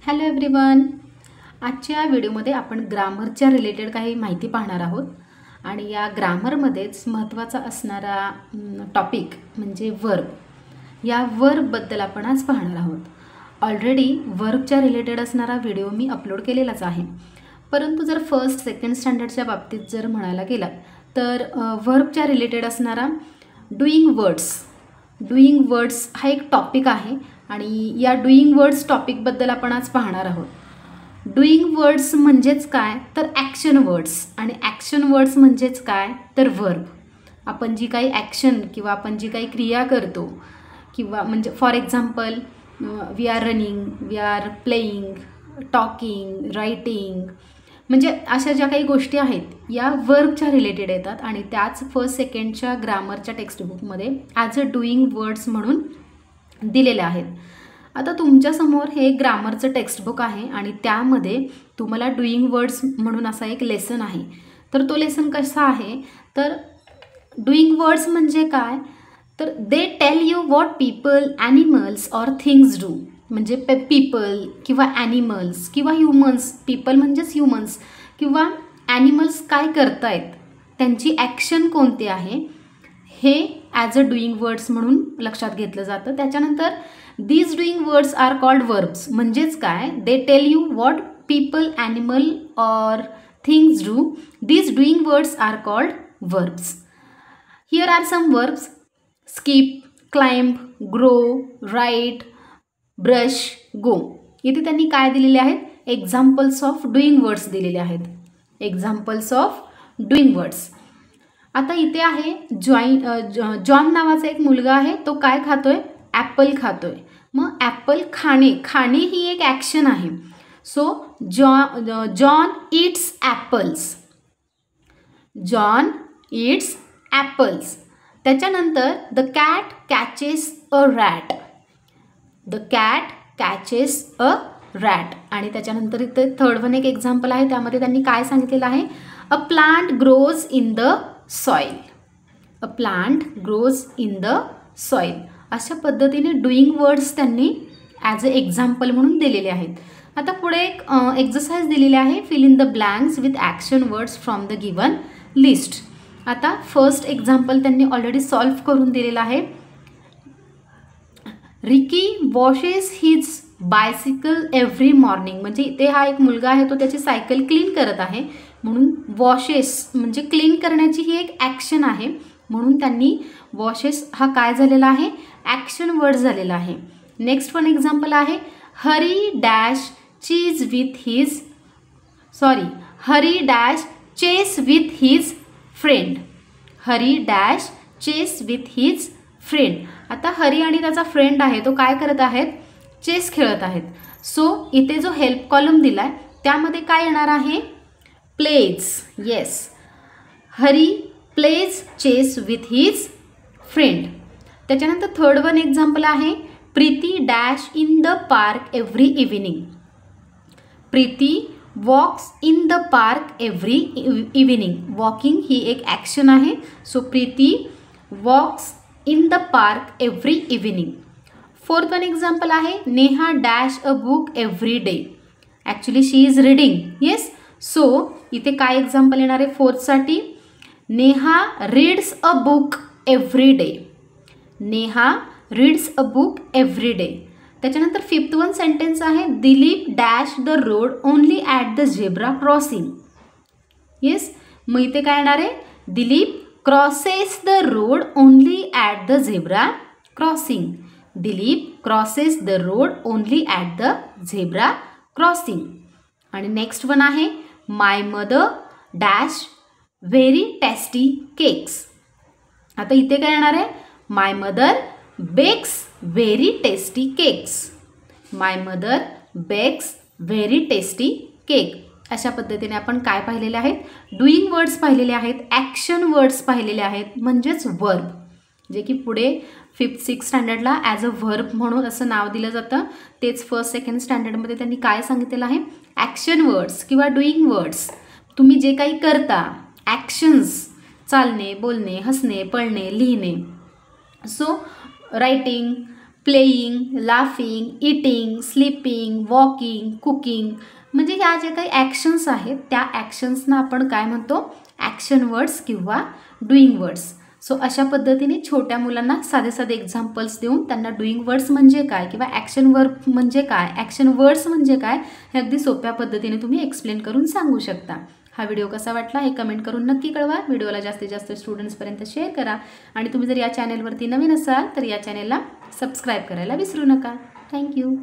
Hello everyone. आजच्या व्हिडिओमध्ये आपण ग्रामरच्या रिलेटेड काही माहिती पाहणार आहोत आणि या ग्रामरमध्येच महत्त्वाचा असणारा टॉपिक म्हणजे वर्ब. या वर्बबद्दल आपण आज पाहणार आहोत. ऑलरेडी वर्बच्या रिलेटेड असणारा व्हिडिओ मी अपलोड केलेलाच आहे, परंतु जर फर्स्ट सेकंड स्टँडर्डच्या बाबतीत जर म्हणायला गेला तर वर्बच्या रिलेटेड असणारा डुईंग वर्ड्स हा एक टॉपिक आहे आणि या डुईंग वर्ड्स टॉपिकबद्दल आपण आज पाहणार आहोत. डुईंग वर्ड्स म्हणजेच काय तर ॲक्शन वर्ड्स, आणि ॲक्शन वर्ड्स म्हणजेच काय तर वर्ब. आपण जी काही ॲक्शन किंवा आपण जी काही क्रिया करतो किंवा म्हणजे for example we are running, we are playing, talking, writing, म्हणजे अशा ज्या काही गोष्टी आहेत या वर्बच्या रिलेटेड येतात आणि त्याच फर्स्ट सेकंडच्या ग्रामरच्या टेक्स्टबुकमध्ये ॲज अ डुईंग वर्ड्स म्हणून दिलेल्या आहेत. आता तुमच्यासमोर हे ग्रामरचं टेक्स्टबुक आहे आणि त्यामध्ये तुम्हाला डुईंग वर्ड्स म्हणून असा एक लेसन आहे. तर तो लेसन कसा आहे तर डुईंग वर्ड्स म्हणजे काय तर दे tell you what people, animals or things do. म्हणजे पीपल किंवा ॲनिमल्स किंवा ह्युमन्स, पीपल म्हणजेच ह्युमन्स किंवा ॲनिमल्स काय करतायत, त्यांची ॲक्शन कोणती आहे हे ॲज अ डुईंग वर्ड्स म्हणून लक्षात घेतलं जातं. त्याच्यानंतर these doing words are called verbs. म्हणजेच काय they tell you what people, animal or things do. These doing words are called verbs. Here are some verbs: skip, climb, grow, write, brush, go. इथे त्यांनी काय दिलेले आहेत examples of doing words दिलेले आहेत. Examples of doing words. आता इथे आहे जॉन नावाचा एक मुलगा आहे, तो काय खातोय ॲपल खातोय. मग ॲपल खाणे ही एक ॲक्शन आहे. So John eats apples. John eats apples. त्याच्यानंतर the cat catches a rat. The cat catches a rat. आणि त्याच्यानंतर इथे थर्ड वन एक एक्झाम्पल आहे, त्यामध्ये त्यांनी काय सांगितलेलं आहे a plant grows in the soil. A plant grows in the soil. अशा पद्धतीने डुईंग वर्ड्स त्यांनी ॲज अ एक्झाम्पल म्हणून दिलेले आहेत. आता पुढे एक एक्झरसाइज दिलेली आहे, fill in the blanks with action words from the given list. आता फर्स्ट एक्झाम्पल त्यांनी ऑलरेडी सॉल्व्ह करून दिलेलं आहे. Ricky washes his bicycle every morning. म्हणजे इथे हा एक मुलगा आहे, तो त्याची सायकल क्लीन करत आहे, म्हणून वॉशेस म्हणजे क्लीन करण्याची ही एक ॲक्शन आहे, म्हणून त्यांनी वॉशेस हा काय झालेला आहे ॲक्शन वर्ड झालेला आहे. नेक्स्ट वन एक्झाम्पल आहे Hari dash chess with his friend. Hari dash chess with his friend. आता हरी आणि त्याचा फ्रेंड आहे तो काय करत आहेत चेस खेळत आहेत. सो इथे जो हेल्प कॉलम दिला आहे त्यामध्ये काय येणार आहे plays. Yes, Hari plays chess with his friend. त्याच्यानंतर थर्ड वन एक्झाम्पल आहे Preeti dash in the park every evening. Preeti walks in the park every evening. Walking ही एक ॲक्शन आहे. So Preeti walks in the park every evening. Fourth one example आहे Neha dash a book every day. Actually she is reading. Yes, so इथे काय example येणार आहे फोर्थसाठी Neha reads a book every day. Neha reads a book every day. त्याच्यानंतर fifth one sentence आहे Dilip dash the road only at the zebra crossing. Yes, मग इथे काय येणार आहे Dilip crosses the road only at the zebra crossing. Dilip crosses the road only at the zebra crossing. आणि next one आहे my mother dash very tasty cakes. आता इथे काय येणार आहे my mother bakes very tasty cakes. My mother bakes very tasty cake. अशा पद्धतीने आपण काय पाहिलेले आहेत डुईंग वर्ड्स पाहिलेले आहेत, ॲक्शन वर्ड्स पाहिलेले आहेत, म्हणजेच वर्ब, जे की पुढे 5th-6th स्टँडर्डला ॲज अ व्हर्ब म्हणून असं नाव दिलं जातं. तेच फर्स्ट सेकंड स्टँडर्डमध्ये त्यांनी काय सांगितलेलं आहे ॲक्शन वर्ड्स किंवा डुईंग वर्ड्स. तुम्ही जे काही करता ॲक्शन्स, चालणे, बोलणे, हसणे, पळणे, लिहिणे. So writing, playing, laughing, eating, sleeping, walking, cooking, म्हणजे ह्या जे काही ॲक्शन्स आहेत त्या ॲक्शन्सना आपण काय म्हणतो, ॲक्शन वर्ड्स किंवा डुईंग वर्ड्स. सो अशा पद्धतीने छोट्या मुलांना साधे साधे एक्झाम्पल्स देऊन त्यांना डुईंग वर्ड्स म्हणजे काय किंवा ॲक्शन वर्ब म्हणजे काय, ॲक्शन वर्ड्स म्हणजे काय हे अगदी सोप्या पद्धतीने तुम्ही एक्सप्लेन करून सांगू शकता. हा व्हिडिओ कसा वाटला हे कमेंट करून नक्की कळवा. व्हिडिओला जास्तीत जास्त स्टुडंट्सपर्यंत शेअर करा आणि तुम्ही जर या चॅनेलवरती नवीन असाल तर या चॅनेलला सबस्क्राईब करायला विसरू नका. थँक्यू.